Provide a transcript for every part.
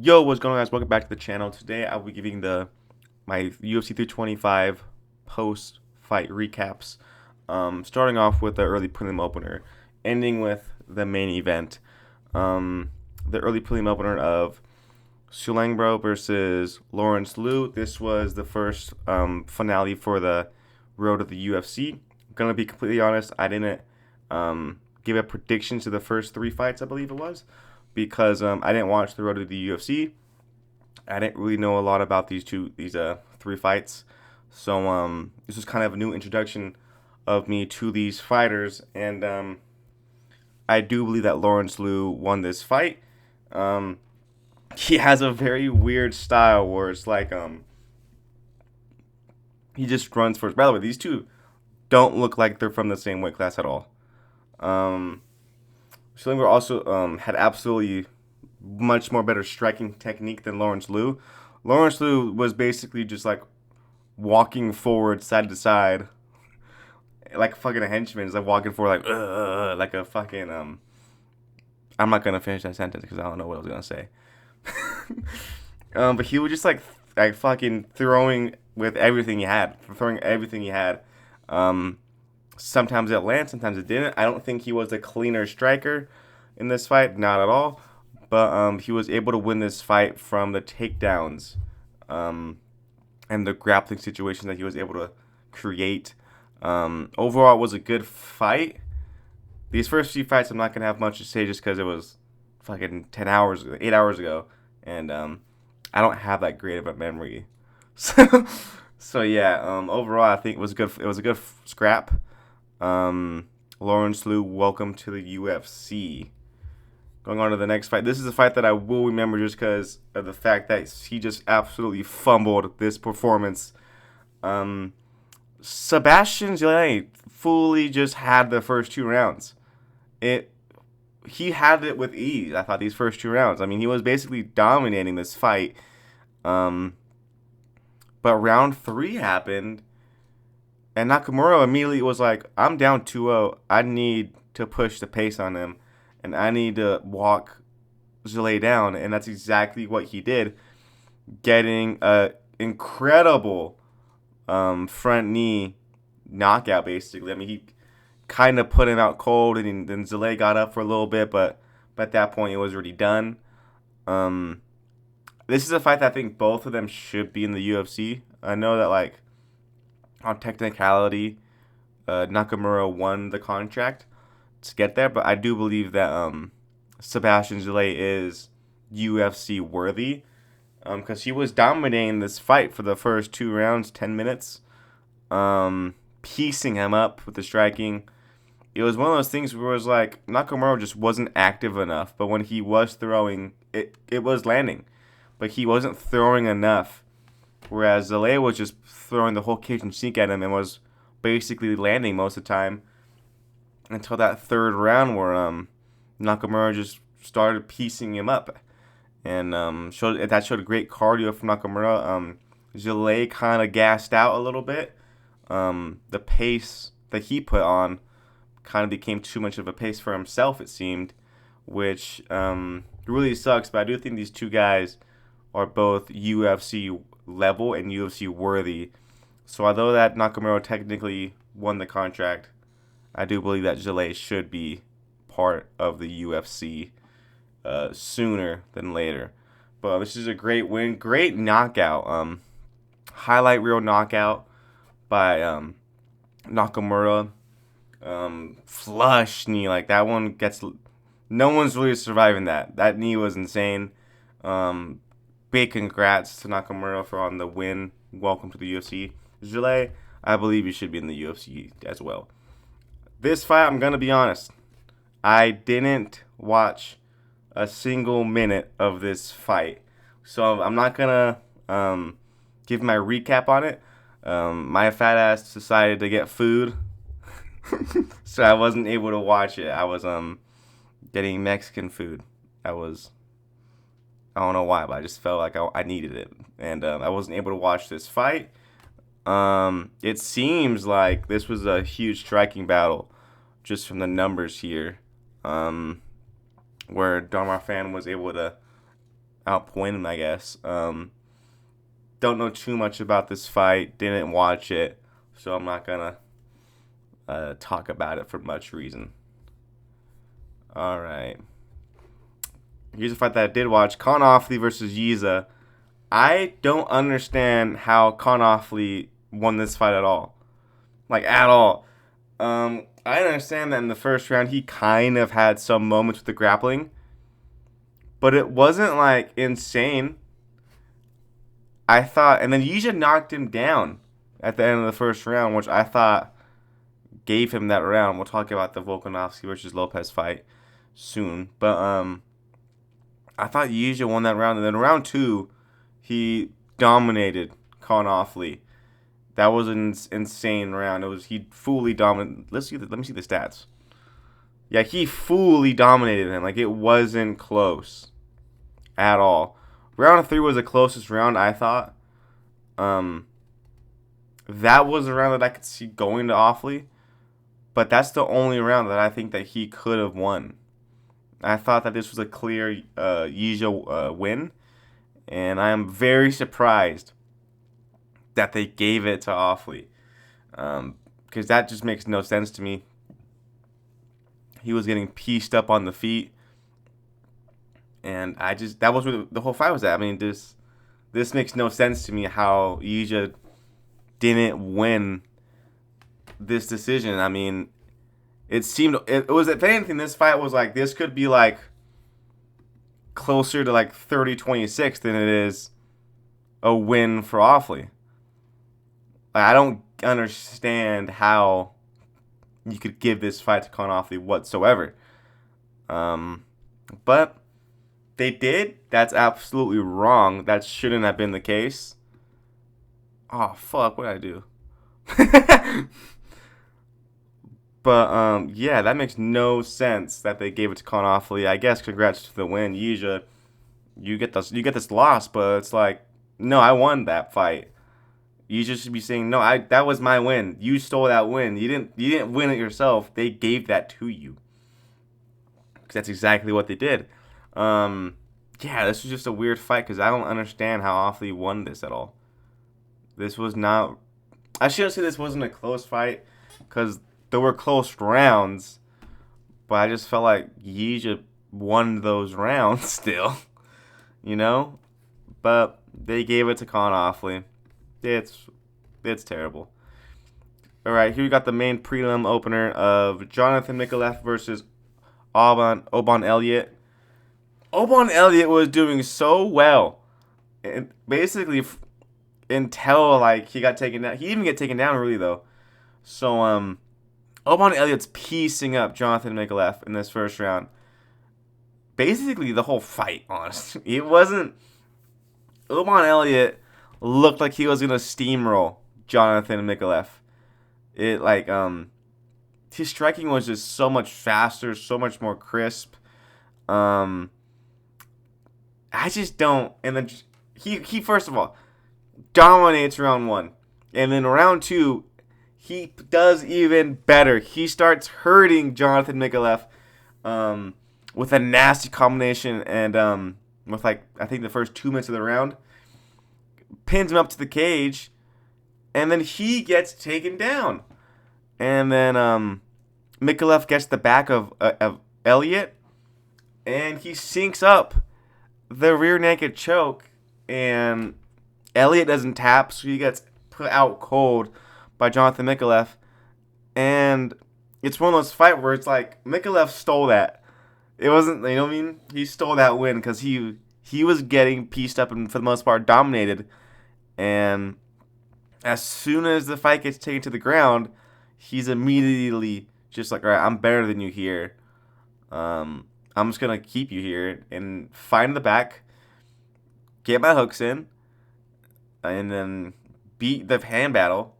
Yo, what's going on, guys? Welcome back to the channel. Today I'll be giving my UFC 325 post fight recaps. Starting off with the early prelim opener, ending with the main event. The early prelim opener of Salkilld versus Lawrence Liu. This was the first finale for the road to the UFC. I'm gonna be completely honest. I didn't give a prediction to the first three fights. I believe it was because I didn't watch the road to the UFC. I didn't really know a lot about these three fights, so this was kind of a new introduction of me to these fighters, and I do believe that Lawrence Liu won this fight. He has a very weird style where it's like he just runs first. By the way, these two don't look like they're from the same weight class at all. Schillinger also had absolutely much more better striking technique than Lawrence Liu. Lawrence Liu was basically just like walking forward side to side, like fucking a henchman. He's like walking forward like a fucking I'm not gonna finish that sentence because I don't know what I was gonna say. But he was just like fucking throwing with everything he had, throwing everything he had. Sometimes it landed, sometimes it didn't. I don't think he was the cleaner striker in this fight, not at all. But he was able to win this fight from the takedowns and the grappling situation that he was able to create. Overall, it was a good fight. These first few fights, I'm not going to have much to say just because it was fucking 8 hours ago. And I don't have that great of a memory. So yeah, overall, I think it was good. It was a good scrap. Lawrence Liu, welcome to the UFC. Going on to the next fight. This is a fight that I will remember just because of the fact that he just absolutely fumbled this performance. Sebastian Gillay fully just had the first 2 rounds. He had it with ease. I thought these first 2 rounds. I mean, he was basically dominating this fight. But round 3 happened. And Nakamura immediately was like, I'm down 2-0. I need to push the pace on him. And I need to walk Gillay down. And that's exactly what he did. Getting an incredible front knee knockout, basically. I mean, he kind of put him out cold. And then Gillay got up for a little bit. But at that point, it was already done. This is a fight that I think both of them should be in the UFC. I know that, like, on technicality, Nakamura won the contract to get there, but I do believe that Sebastian Gillay is UFC worthy because he was dominating this fight for the first 2 rounds, 10 minutes, piecing him up with the striking. It was one of those things where it was like Nakamura just wasn't active enough, but when he was throwing, it was landing, but he wasn't throwing enough. Whereas Gillay was just throwing the whole kitchen sink at him and was basically landing most of the time until that 3rd round where Nakamura just started piecing him up. And that showed great cardio from Nakamura. Gillay kind of gassed out a little bit. The pace that he put on kind of became too much of a pace for himself, it seemed, which really sucks. But I do think these two guys are both UFC level and UFC worthy. So although that Nakamura technically won the contract, I do believe that Gillay should be part of the UFC sooner than later. But this is a great win, great knockout, highlight reel knockout by Nakamura. Flush knee, like that one gets. No one's really surviving that. That knee was insane. Big congrats to Nakamura for on the win. Welcome to the UFC. Gillay, I believe you should be in the UFC as well. This fight, I'm going to be honest, I didn't watch a single minute of this fight. So I'm not going to give my recap on it. My fat ass decided to get food. So I wasn't able to watch it. I was getting Mexican food. I don't know why, but I just felt like I needed it. And I wasn't able to watch this fight. It seems like this was a huge striking battle just from the numbers here. Where Darmar Fan was able to outpoint him, I guess. Don't know too much about this fight. Didn't watch it, so I'm not gonna talk about it for much reason. All right. Here's a fight that I did watch: Con Offley versus Yiza. I don't understand how Con Offley won this fight at all. Like, at all. I understand that in the first round he kind of had some moments with the grappling, but it wasn't like insane. I thought, and then Yiza knocked him down at the end of the first round, which I thought gave him that round. We'll talk about the Volkanovski versus Lopez fight soon, but I thought Yiza won that round, and then round 2, he dominated Con Offley. That was an insane round. He fully dominated. Let me see the stats. Yeah, he fully dominated him. Like, it wasn't close at all. Round 3 was the closest round, I thought. That was a round that I could see going to Offley, but that's the only round that I think that he could have won. I thought that this was a clear Yiza win, and I am very surprised that they gave it to Offley, because that just makes no sense to me. He was getting pieced up on the feet, and that was where the whole fight was at. I mean, this makes no sense to me how Yiza didn't win this decision. I mean, it was, if anything, this fight was like, this could be like closer to like 30-26 than it is a win for Offley. I don't understand how you could give this fight to Con Offley whatsoever. But they did. That's absolutely wrong. That shouldn't have been the case. Oh, fuck. What did I do? But, yeah, that makes no sense that they gave it to Con Offley. I guess congrats to the win. Yiza, you get this loss, but it's like, no, I won that fight. You just should be saying, no, that was my win. You stole that win. You didn't win it yourself. They gave that to you. Because that's exactly what they did. Yeah, this was just a weird fight because I don't understand how Offley won this at all. This was not... I shouldn't say this wasn't a close fight because there were close rounds, but I just felt like Yiza won those rounds still, you know? But they gave it to Con Offley. It's terrible. All right, here we got the main prelim opener of Jonathan Mikalev versus Oban Elliott. Oban Elliott was doing so well, and basically until like he got taken down. He didn't even get taken down really though. So Oban Elliott's piecing up Jonathan Mikalev in this first round. Basically the whole fight, honestly. It wasn't... Oban Elliott looked like he was gonna steamroll Jonathan Mikalev. It like his striking was just so much faster, so much more crisp. I just don't. And then he first of all dominates round 1, and then round 2 he does even better. He starts hurting Jonathan Mikalev with a nasty combination, and with like I think the first 2 minutes of the round, pins him up to the cage, and then he gets taken down, and then Mikalev gets the back of Elliott, and he sinks up the rear naked choke, and Elliott doesn't tap, so he gets put out cold by Jonathan Mikalev. And it's one of those fights where it's like Mikalev stole that. It wasn't, you know what I mean? He stole that win because he was getting pieced up and for the most part dominated. And as soon as the fight gets taken to the ground, he's immediately just like, all right, I'm better than you here. I'm just going to keep you here and find the back, get my hooks in, and then beat the hand battle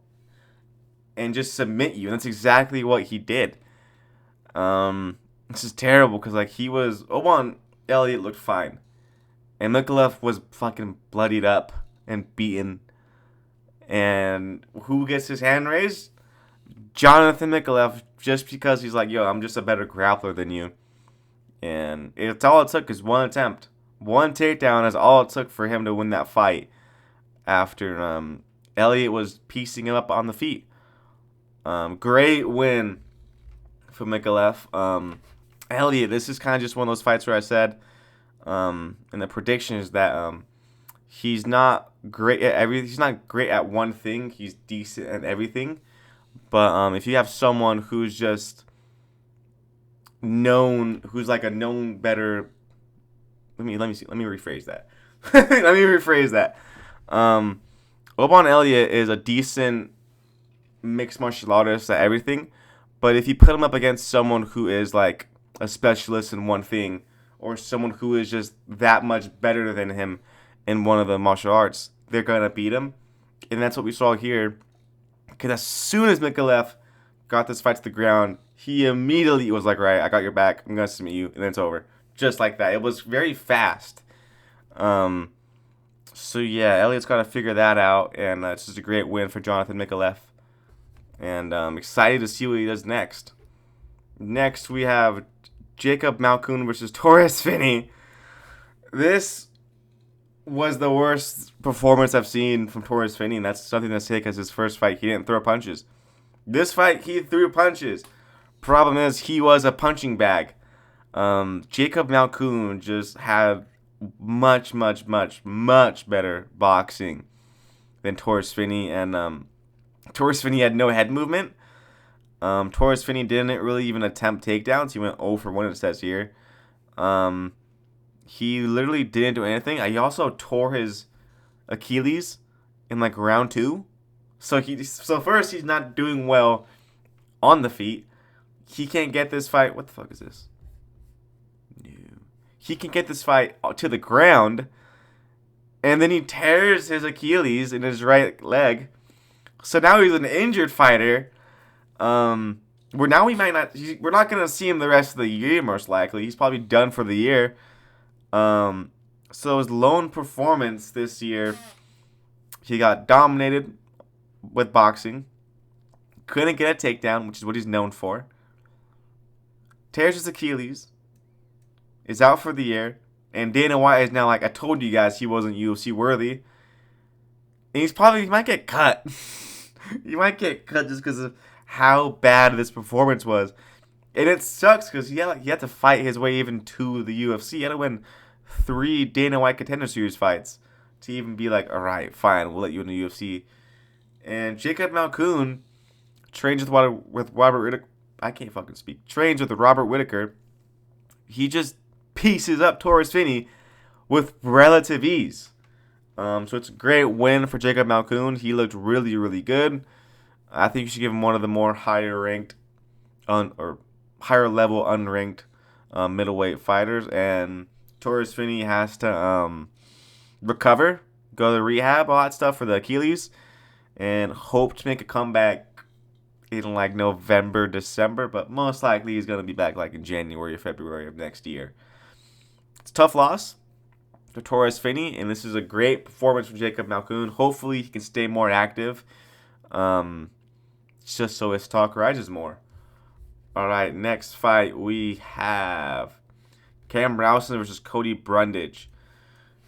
and just submit you. And that's exactly what he did. This is terrible because like Oban Elliott looked fine. And Mikalev was fucking bloodied up and beaten. And who gets his hand raised? Jonathan Mikalev, just because he's like, yo, I'm just a better grappler than you. And it's all it took is one attempt. One takedown is all it took for him to win that fight after Elliott was piecing him up on the feet. Great win for Mikulev. Elliott, this is kind of just one of those fights where I said in the predictions that he's not great at everything. He's not great at one thing. He's decent at everything. But if you have someone who's just known, who's like a known better. Let me rephrase that. Oban Elliott is a decent mixed martial artist at everything, but if you put him up against someone who is like a specialist in one thing, or someone who is just that much better than him in one of the martial arts, they're gonna beat him, and that's what we saw here. Because as soon as Mikulev got this fight to the ground, he immediately was like, right, I got your back, I'm gonna submit you, and then it's over. Just like that. It was very fast. So yeah, Elliott's got to figure that out, and it's just a great win for Jonathan Mikulev. And I'm excited to see what he does next. Next, we have Jacob Malkoun versus Torres Finney. This was the worst performance I've seen from Torres Finney, and that's something to say because his first fight, he didn't throw punches. This fight, he threw punches. Problem is, he was a punching bag. Jacob Malkoun just had much better boxing than Torres Finney, and Torres Finney had no head movement. Torres Finney didn't really even attempt takedowns. He went 0 for 1, it says here. He literally didn't do anything. He also tore his Achilles in like round 2. So first, he's not doing well on the feet. He can't get this fight. What the fuck is this? He can get this fight to the ground, and then he tears his Achilles in his right leg. So now he's an injured fighter. We're not gonna see him the rest of the year, most likely. He's probably done for the year. So his lone performance this year, he got dominated with boxing. Couldn't get a takedown, which is what he's known for. Tears his Achilles. Is out for the year, and Dana White is now like, I told you guys he wasn't UFC worthy, and he might get cut. He might get cut just because of how bad this performance was, and it sucks because he had to fight his way even to the UFC. He had to win 3 Dana White Contender Series fights to even be like, all right, fine, we'll let you in the UFC. And Jacob Malkoun trains with Robert Whittaker. I can't fucking speak. Trains with Robert Whittaker. He just pieces up Torres Finney with relative ease. So it's a great win for Jacob Malkoun. He looked really good. I think you should give him one of the more higher ranked or higher level unranked middleweight fighters. And Torres Finney has to recover, go to rehab, all that stuff for the Achilles, and hope to make a comeback in like November, December, but most likely he's going to be back like in January or February of next year. It's a tough loss for Torres Finney, and this is a great performance from Jacob Malkoun. Hopefully he can stay more active, just so his stock rises more. All right, next fight we have Cam Rousen versus Cody Brundage.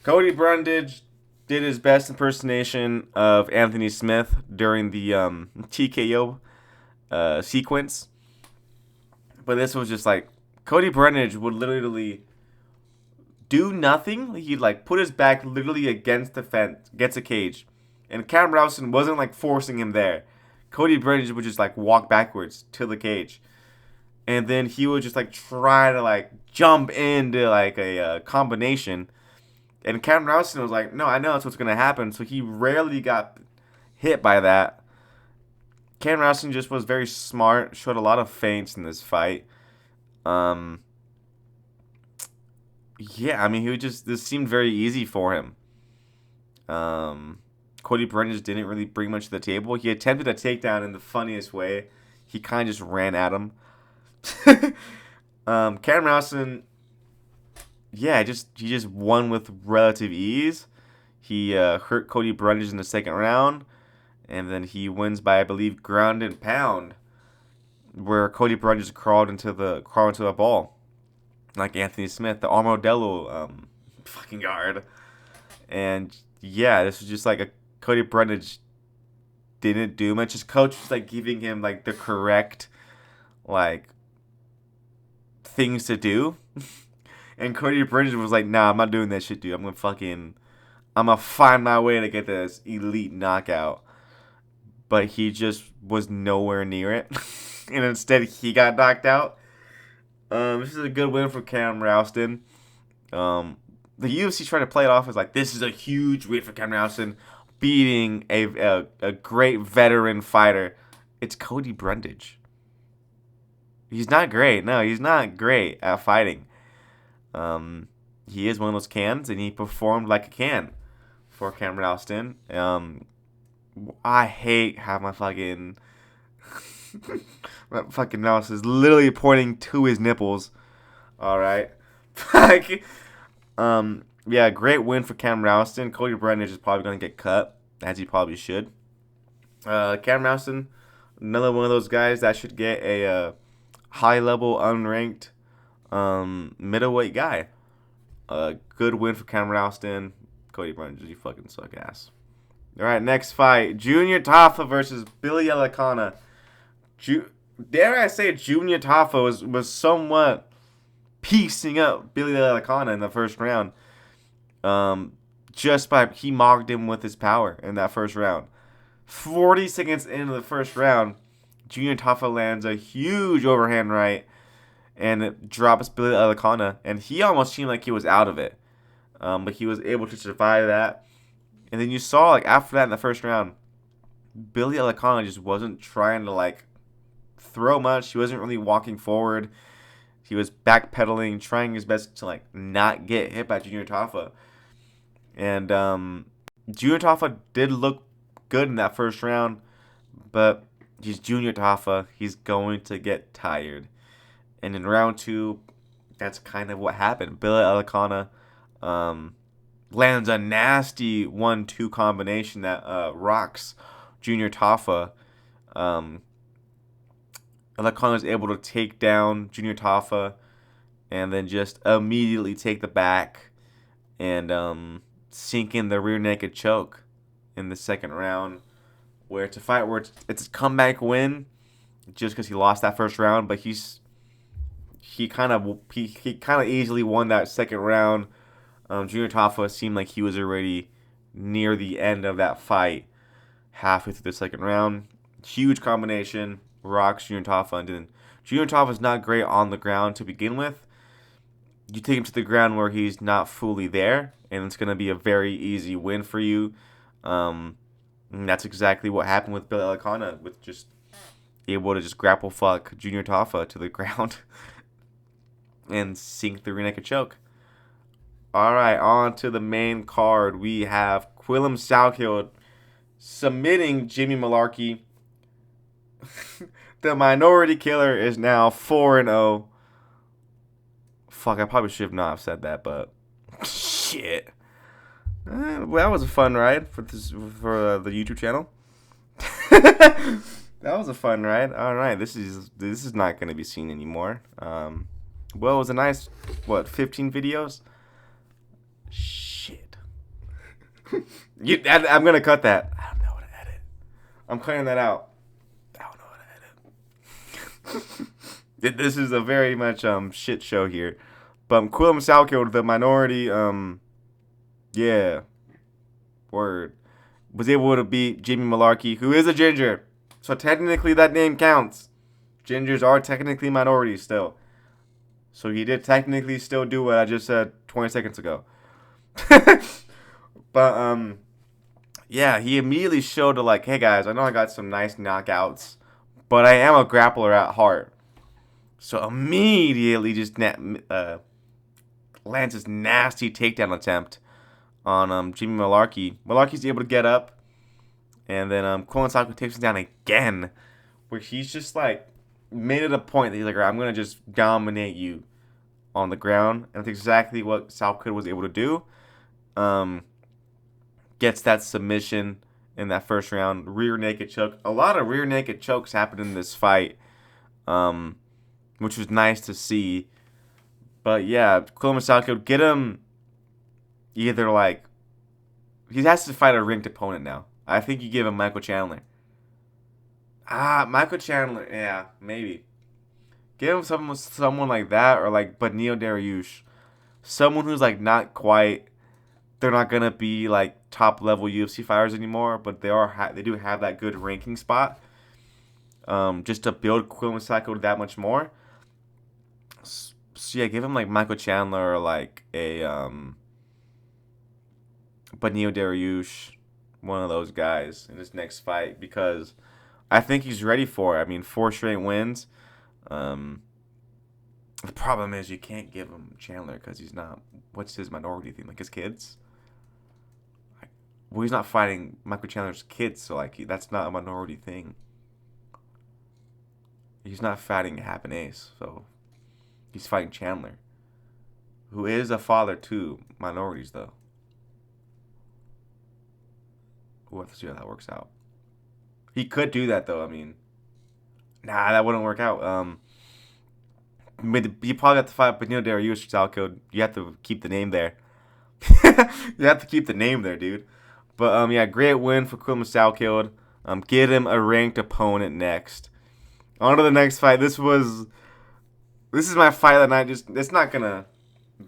Cody Brundage did his best impersonation of Anthony Smith during the TKO sequence, but this was just like Cody Brundage would literally do nothing. He'd like put his back literally against the fence, against a cage, and Cam Rousen wasn't like forcing him there. Cody Brundage would just like walk backwards to the cage, and then he would just like try to like jump into like a combination, and Cam Rousen was like, no, I know that's what's gonna happen, so he rarely got hit by that. Cam Rousen just was very smart, showed a lot of feints in this fight. Yeah, I mean, this seemed very easy for him. Cody Brundage didn't really bring much to the table. He attempted a takedown in the funniest way. He kind of just ran at him. Cam Rousen, yeah, he just won with relative ease. He hurt Cody Brundage in the second round, and then he wins by, I believe, ground and pound, where Cody Brundage crawled into a ball, like Anthony Smith, the Armadillo fucking guard. And yeah, this was just like a Cody Brundage didn't do much. His coach was like giving him like the correct like things to do. And Cody Brundage was like, nah, I'm not doing that shit, dude. I'm gonna find my way to get this elite knockout. But he just was nowhere near it. And instead he got knocked out. This is a good win for Cam Rowston. The UFC tried to play it off as like, this is a huge win for Cam Rowston, beating a great veteran fighter. It's Cody Brundage. He's not great. No, he's not great at fighting. He is one of those cans, and he performed like a can for Cam Rowston. I hate how my fucking mouse is literally pointing to his nipples. All right, yeah, great win for Cam Rowston. Cody Brundage is probably gonna get cut, as he probably should. Cam Rowston, another one of those guys that should get a high level unranked middleweight guy. Good win for Cam Rowston. Cody Brundage, you fucking suck ass. All right, next fight: Junior Tafa versus Billy Elikana. Dare I say, Junior Tafa was somewhat piecing up Billy Elikana in the first round. Just by he mocked him with his power in that first round. 40 seconds into the first round, Junior Tafa lands a huge overhand right, and it drops Billy Elikana, and he almost seemed like he was out of it. But he was able to survive that. And then you saw, like, after that in the first round, Billy Elikana just wasn't trying to, like, throw much. He wasn't really walking forward. He was backpedaling, trying his best to, like, not get hit by Junior Tafa. And Junior Tafa did look good in that first round, but he's Junior Tafa. He's going to get tired. And in round 2, that's kind of what happened. Billy Elikana lands a nasty 1-2 combination that rocks Junior Tafa. Elikana is able to take down Junior Tafa and then just immediately take the back and sink in the rear naked choke in the second round, where it's a fight where it's a comeback win just because he lost that first round, but he kind of easily won that second round. Junior Tafa seemed like he was already near the end of that fight halfway through the second round. Huge combination, rocks Junior Tafa, and then Junior Tafa's not great on the ground to begin with. You take him to the ground where he's not fully there, and it's going to be a very easy win for you. And that's exactly what happened with Billy Elikana, with just able to just grapple fuck Junior Tafa to the ground and sink the rear naked choke. All right, on to the main card. We have Quillem Salkilld submitting Jimmy Malarkey. The Minority Killer is now 4-0. Fuck, I probably should not have said that, but shit. Well, that was a fun ride for the YouTube channel. That was a fun ride. All right, this is not going to be seen anymore. Well, it was a nice 15 videos. Shit. I'm gonna cut that. I don't know how to edit. I'm cutting that out. I don't know how to edit. This is a very much shit show here. But Quillem Salkilld, the Minority, yeah, word, was able to beat Jimmy Malarkey, who is a ginger. So technically that name counts. Gingers are technically minorities still. So he did technically still do what I just said 20 seconds ago. But yeah, he immediately showed like, hey guys, I know I got some nice knockouts, but I am a grappler at heart. So immediately just lands this nasty takedown attempt on Jimmy Malarkey. Malarkey's able to get up, and then Quillem Salkilld takes him down again, where he's just like made it a point that he's like, I'm gonna just dominate you on the ground, and that's exactly what Salkilld was able to do. Gets that submission in that first round, rear naked choke. A lot of rear naked chokes happened in this fight, which was nice to see. But yeah, Quillem Salkilld, get him either like he has to fight a ranked opponent now. I think you give him Michael Chandler. Michael Chandler, yeah, maybe. Give him someone like that, or like Benio Dariush, someone who's like not quite. They're not gonna be like top level UFC fighters anymore, but they do have that good ranking spot. Just to build Quillen Cycle that much more. So yeah, give him like Michael Chandler or like a Benio Dariush, one of those guys in this next fight because I think he's ready for it. I mean, 4 straight wins. Um, the problem is you can't give him Chandler because he's not. What's his minority thing? Like his kids. Well, he's not fighting Michael Chandler's kids, so like that's not a minority thing. He's not fighting Happen Ace, so he's fighting Chandler, who is a father to minorities though. We'll have to see how that works out. He could do that though. I mean, nah, that wouldn't work out. You probably have to fight Benito Dariush Salkilld. You have to keep the name there. You have to keep the name there, dude. But yeah, great win for Quillen Salkilld. Get him a ranked opponent next. On to the next fight. This is my fight of the night. It's not gonna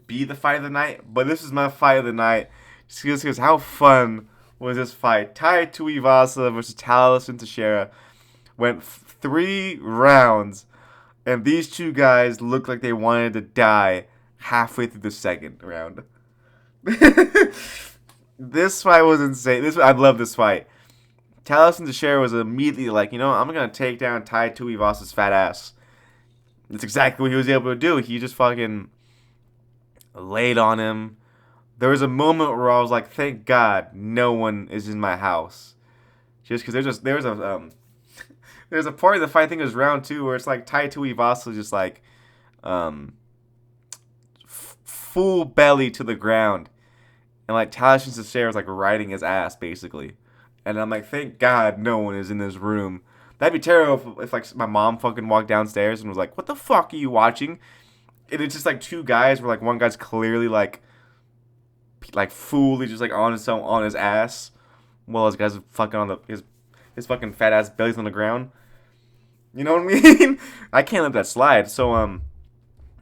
be the fight of the night, but this is my fight of the night. Just because how fun was this fight? Tai Tuivasa versus Taliesin Teixeira went 3 rounds, and these two guys looked like they wanted to die halfway through the second round. This fight was insane. I love this fight. Taliesin Teixeira was immediately like, I'm gonna take down Tai Tuivasa's fat ass. That's exactly what he was able to do. He just fucking laid on him. There was a moment where I was like, thank God no one is in my house. Just because there's a part of the fight, I think it was round 2, where it's like Tai Tuivasa just like full belly to the ground. And like Taliesin Teixeira was like riding his ass basically. And I'm like, thank God no one is in this room. That'd be terrible if like my mom fucking walked downstairs and was like, what the fuck are you watching? And it's just like 2 guys where like one guy's clearly like fully just like on his ass, while his guy's fucking on his fucking fat ass belly's on the ground. You know what I mean? I can't let that slide. So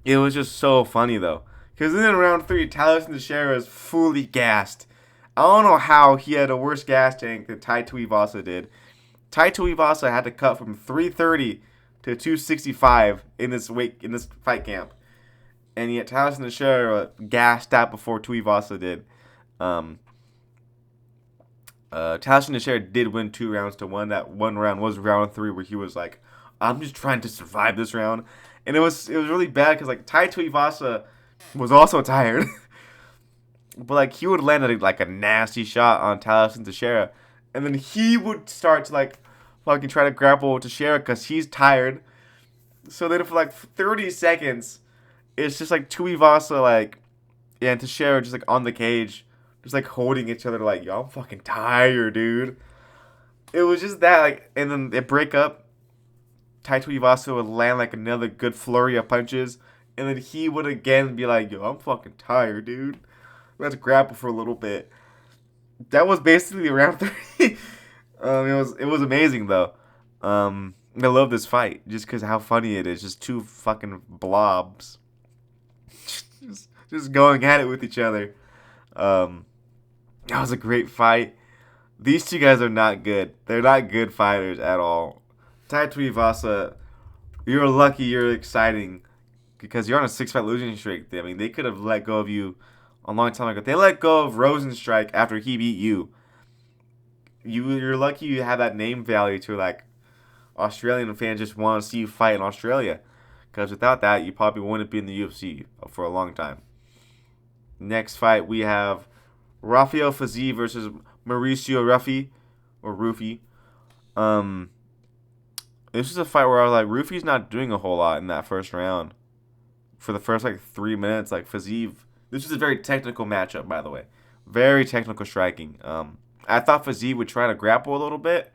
it was just so funny though, because then in round 3, Taliesin Teixeira is fully gassed. I don't know how he had a worse gas tank than Tai Tuivasa did. Tai Tuivasa had to cut from 330 to 265 in this fight camp, and yet Taliesin Teixeira gassed out before Tuivasa did. Taliesin Teixeira did win 2 rounds to 1. That one round was round 3 where he was like, I'm just trying to survive this round, and it was really bad because like Tai Tuivasa was also tired. But like he would land like a nasty shot on Taliesin Teixeira, and then he would start to like fucking try to grapple Teixeira because he's tired. So then for like 30 seconds, it's just like Tuivasa like and Teixeira just like on the cage, just like holding each other like, yo, I'm fucking tired, dude. It was just that like, and then they break up. Tai Tuivasa would land like another good flurry of punches, and then he would again be like, yo, I'm fucking tired, dude. Let's grapple for a little bit. That was basically round 3. It was amazing though. I love this fight just because how funny it is. Just 2 fucking blobs, just going at it with each other. That was a great fight. These 2 guys are not good. They're not good fighters at all. Tai Tuivasa, you're lucky. You're exciting because you're on a 6-fight losing streak. I mean, they could have let go of you a long time ago. They let go of Rosenstrike after he beat you. You're lucky you have that name value to like Australian fans just want to see you fight in Australia. Because without that, you probably wouldn't be in the UFC for a long time. Next fight, we have Rafael Fiziev versus Mauricio Ruffy. Or Ruffy. This is a fight where I was like, Ruffy's not doing a whole lot in that first round. For the first like 3 minutes, like Fiziev. This is a very technical matchup, by the way. Very technical striking. I thought Fiziev would try to grapple a little bit.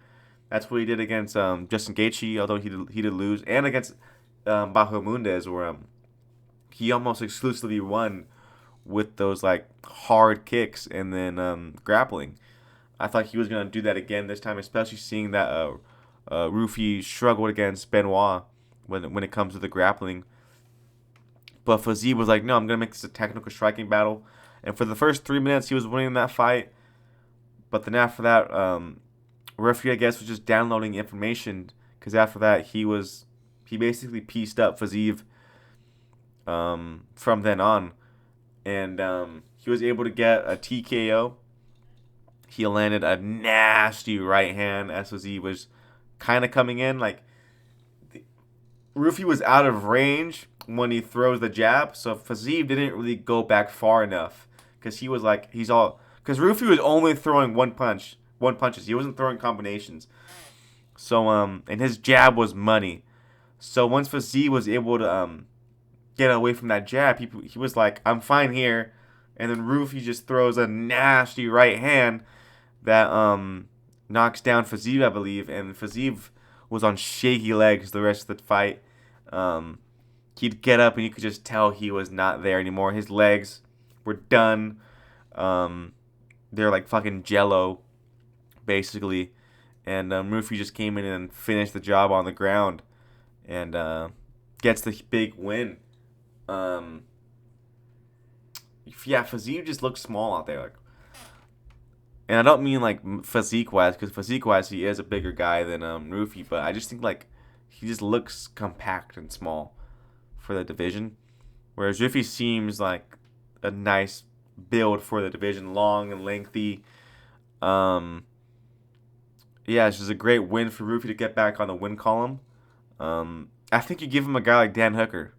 That's what he did against Justin Gaethje, although he did lose, and against Bajo Mundez, where he almost exclusively won with those like hard kicks and then grappling. I thought he was gonna do that again this time, especially seeing that Ruffy struggled against Benoit when it comes to the grappling. But Fazib was like, no, I'm gonna make this a technical striking battle. And for the first 3 minutes, he was winning that fight. But then after that, Ruffy, I guess, was just downloading information because after that, he basically pieced up Fazib from then on, and he was able to get a TKO. He landed a nasty right hand as Fazib was kind of coming in. Like Ruffy was out of range when he throws the jab, so Fazib didn't really go back far enough because he was like because Ruffy was only throwing one punches. He wasn't throwing combinations. So and his jab was money. So once Fazib was able to get away from that jab, he was like, I'm fine here. And then Ruffy just throws a nasty right hand that knocks down Fazib, I believe, and Fazib was on shaky legs the rest of the fight. He'd get up and you could just tell he was not there anymore. His legs were done. They're like fucking jello, basically. And Ruffy just came in and finished the job on the ground and gets the big win. Yeah, Fazib just looks small out there. Like, and I don't mean like physique-wise, because physique-wise he is a bigger guy than Ruffy, but I just think like he just looks compact and small for the division. Whereas Ruffy seems like a nice build for the division, long and lengthy. Yeah, it's just a great win for Ruffy to get back on the win column. I think you give him a guy like Dan Hooker.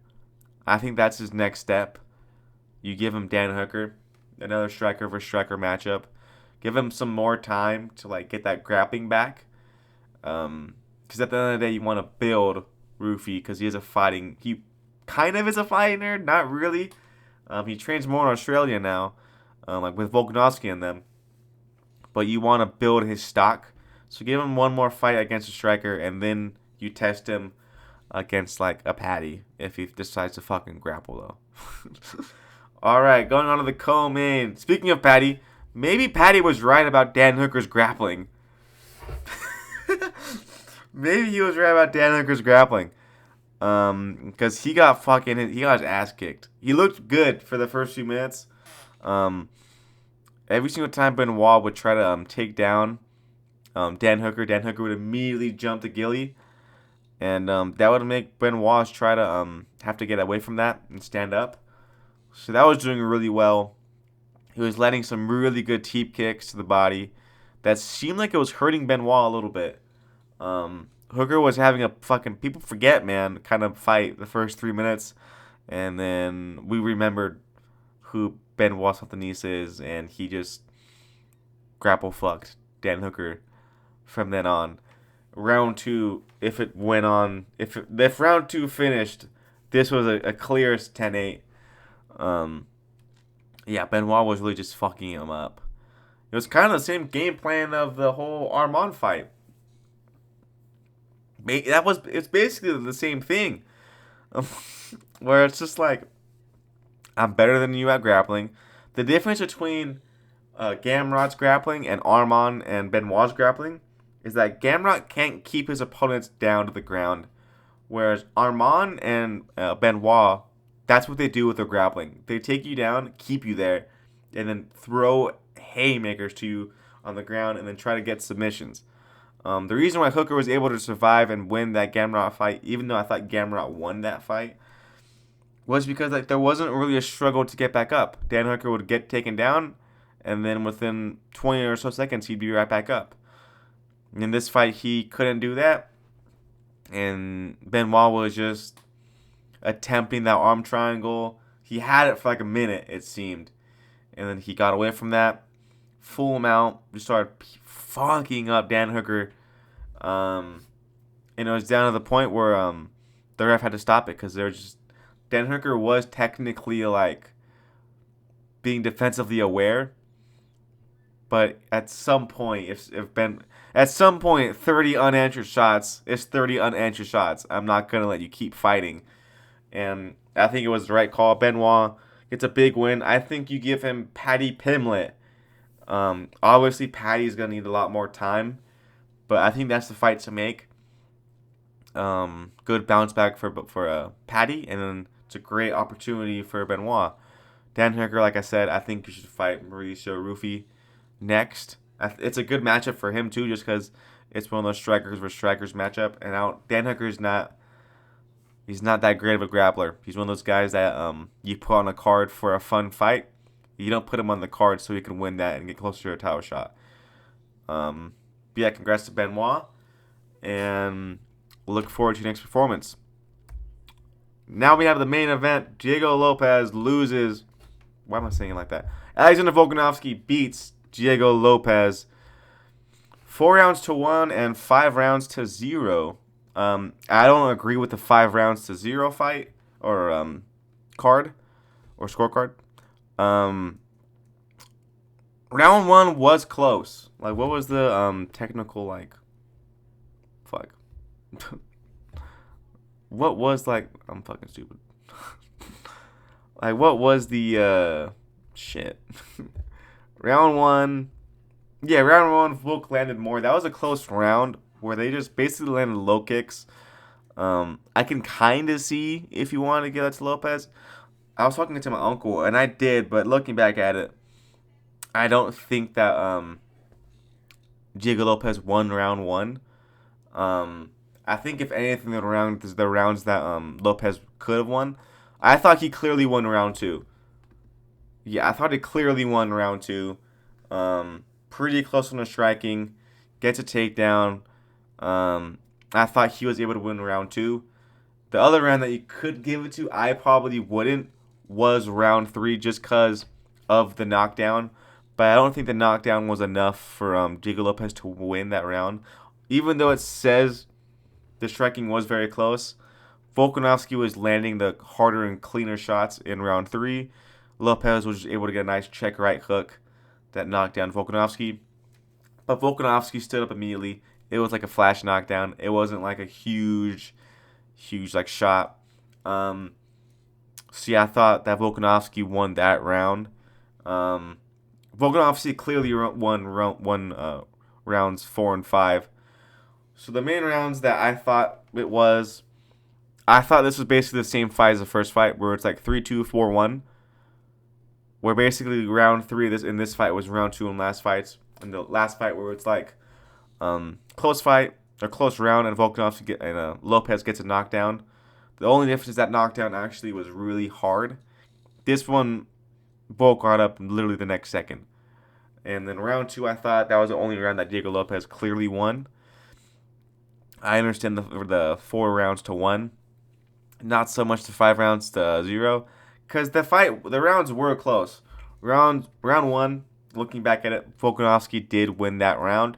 I think that's his next step. You give him Dan Hooker, another striker versus striker matchup. Give him some more time to like get that grappling back. Because at the end of the day, you want to build Ruffy because he kind of is a fighting nerd, not really. He trains more in Australia now, like with Volk and them. But you want to build his stock. So give him one more fight against a striker, and then you test him against like a Patty if he decides to fucking grapple though. All right, going on to the co-main. Speaking of Patty, maybe Patty was right about Dan Hooker's grappling. Maybe he was right about Dan Hooker's grappling. Because he got his ass kicked. He looked good for the first few minutes. Every single time Benoit would try to take down Dan Hooker would immediately jump to Gilly. And that would make Benoit try to have to get away from that and stand up. So that was doing really well. He was landing some really good teep kicks to the body that seemed like it was hurting Benoit a little bit. Hooker was having a fucking people forget, man, kind of fight the first 3 minutes. And then we remembered who Benoit Saint-Denis is, and he just grapple fucked Dan Hooker from then on. Round 2, if round 2 finished, this was a clear 10-8. Yeah, Benoit was really just fucking him up. It was kind of the same game plan of the whole Armand fight. It's basically the same thing. Where it's just like, I'm better than you at grappling. The difference between Gamrot's grappling and Armand and Benoit's grappling is that Gamrot can't keep his opponents down to the ground. Whereas Armand and Benoit, that's what they do with their grappling. They take you down, keep you there, and then throw haymakers to you on the ground and then try to get submissions. The reason why Hooker was able to survive and win that Gamrot fight, even though I thought Gamrot won that fight, was because like there wasn't really a struggle to get back up. Dan Hooker would get taken down, and then within 20 or so seconds, he'd be right back up. In this fight, he couldn't do that, and Benoit was just attempting that arm triangle. He had it for like a minute, it seemed, and then he got away from that. Full amount, just started funking up Dan Hooker, and it was down to the point where the ref had to stop it because Dan Hooker was technically like being defensively aware, but at some point, at some point 30 unanswered shots is 30 unanswered shots. I'm not gonna let you keep fighting, and I think it was the right call. Benoit It's a big win. I think you give him Paddy Pimlet. Obviously, Paddy's going to need a lot more time, but I think that's the fight to make. Good bounce back for Paddy, and then it's a great opportunity for Benoit. Dan Hooker, like I said, I think you should fight Mauricio Ruffy next. It's a good matchup for him too, just because it's one of those strikers versus strikers matchup. And Dan Hooker's he's not that great of a grappler. He's one of those guys that you put on a card for a fun fight. You don't put him on the card so he can win that and get closer to a title shot. But yeah, congrats to Benoit, and look forward to your next performance. Now we have the main event. Diego Lopez loses. Why am I saying it like that? Alexander Volkanovski beats Diego Lopez 4-1 and 5-0. I don't agree with the 5-0 fight or card or scorecard. Round 1 was close. Like, what was the technical like? Fuck. What was like? I'm fucking stupid. Like, what was the shit? Round 1. Yeah, round 1, Volk landed more. That was a close round where they just basically landed low kicks. I can kind of see if you want to give that to Lopez. I was talking to my uncle, and I did, but looking back at it, I don't think that Diego Lopez won round 1. I think if anything, the rounds that Lopez could have won. I thought he clearly won round 2. Yeah, I thought he clearly won round 2. Pretty close on the striking. Gets a takedown. I thought he was able to win round 2. The other round that you could give it to, I probably wouldn't, was round 3 just because of the knockdown. But I don't think the knockdown was enough for Diego Lopez to win that round. Even though it says the striking was very close, Volkanovski was landing the harder and cleaner shots in round 3. Lopez was able to get a nice check right hook that knocked down Volkanovski. But Volkanovski stood up immediately. It was like a flash knockdown. It wasn't like a huge like shot. So yeah, I thought that Volkanovski won that round. Volkanovski clearly won rounds 4 and 5. So the main rounds that I thought this was basically the same fight as the first fight, where it's like 3-2, 4-1. Where basically round 3 in this fight was round 2 in last fights. And the last fight where it's like close fight or close round, and Lopez gets a knockdown. The only difference is that knockdown actually was really hard. This one, Volk got up literally the next second. And then round 2, I thought that was the only round that Diego Lopez clearly won. I understand the 4 rounds to 1, not so much the 5 rounds to 0, because the rounds were close. Round 1, looking back at it, Volkanovski did win that round.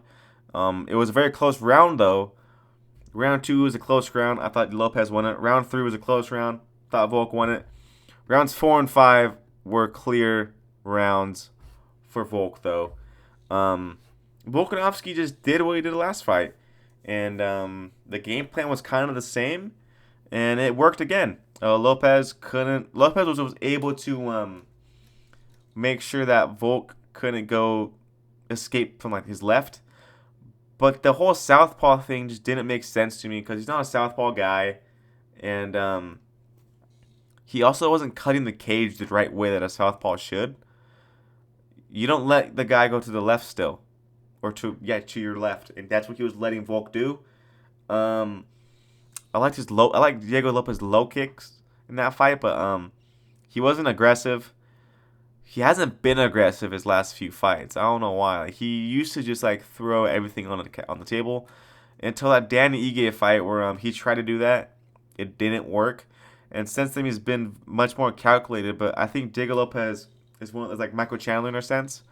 It was a very close round though. Round 2 was a close round. I thought Lopez won it. Round 3 was a close round. Thought Volk won it. Rounds 4 and 5 were clear rounds for Volk though. Volkanovski just did what he did last fight. And the game plan was kind of the same, and it worked again. Lopez was able to make sure that Volk couldn't go escape from like his left. But the whole southpaw thing just didn't make sense to me because he's not a southpaw guy, and he also wasn't cutting the cage the right way that a southpaw should. You don't let the guy go to the left still. Or to your left, and that's what he was letting Volk do. I like Diego Lopez's low kicks in that fight, but he wasn't aggressive. He hasn't been aggressive his last few fights. I don't know why. Like, he used to just like throw everything on the table until that Danny Ige fight where he tried to do that. It didn't work, and since then he's been much more calculated. But I think Diego Lopez is like Michael Chandler in a sense.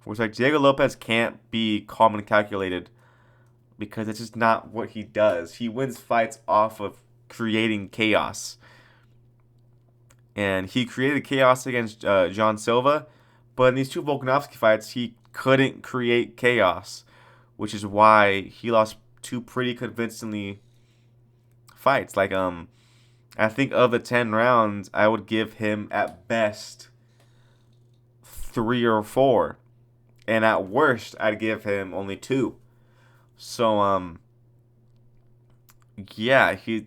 Which, like, Diego Lopez can't be calm and calculated because it's just not what he does. He wins fights off of creating chaos. And he created chaos against John Silva, but in these 2 Volkanovski fights, he couldn't create chaos, which is why he lost 2 pretty convincingly fights. Like, I think of the 10 rounds, I would give him at best 3 or 4, and at worst, I'd give him only 2. So yeah, it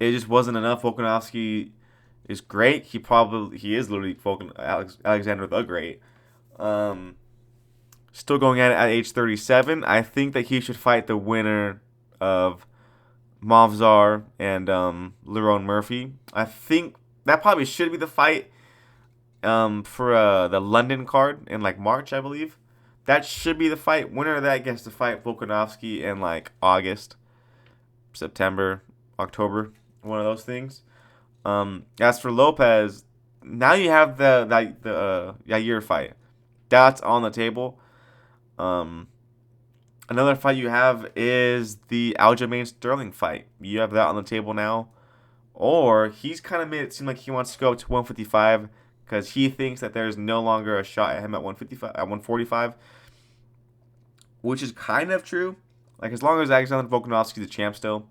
just wasn't enough. Volkanovski is great. He is literally Alexander the Great. Um, Still going at it at age 37. I think that he should fight the winner of Movzar and Lerone Murphy. I think that probably should be the fight for the London card in like March, I believe. That should be the fight. Winner of that gets to fight Volkanovski in like August, September, October, one of those things. As for Lopez, now you have the Yair fight. That's on the table. Um, Another fight you have is the Aljamain Sterling fight. You have that on the table now. Or he's kind of made it seem like he wants to go up to 155 because he thinks that there's no longer a shot at him at 155, at 145, which is kind of true. Like, as long as Alexander Volkanovski's the champ still,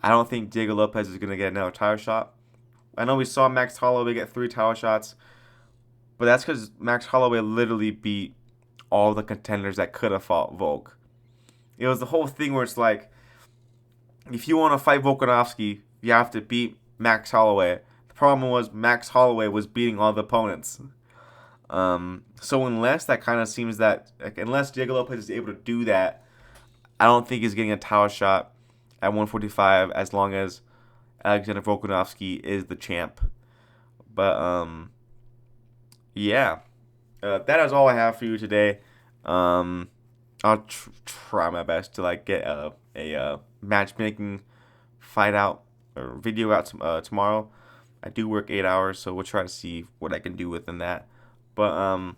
I don't think Diego Lopez is going to get another title shot. I know we saw Max Holloway get 3 title shots, but that's because Max Holloway literally beat all the contenders that could have fought Volk. It was the whole thing where it's like, if you want to fight Volkanovski, you have to beat Max Holloway. The problem was Max Holloway was beating all the opponents. So unless that kind of seems that, like, unless Diego Lopez is able to do that, I don't think he's getting a title shot at 145 as long as Alexander Volkanovski is the champ. But yeah, that is all I have for you today. I'll try my best to like get a matchmaking fight out or video out tomorrow. I do work 8 hours, so we'll try to see what I can do within that. But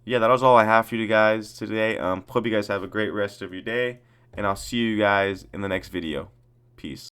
yeah, that was all I have for you guys today. Hope you guys have a great rest of your day, and I'll see you guys in the next video. Peace.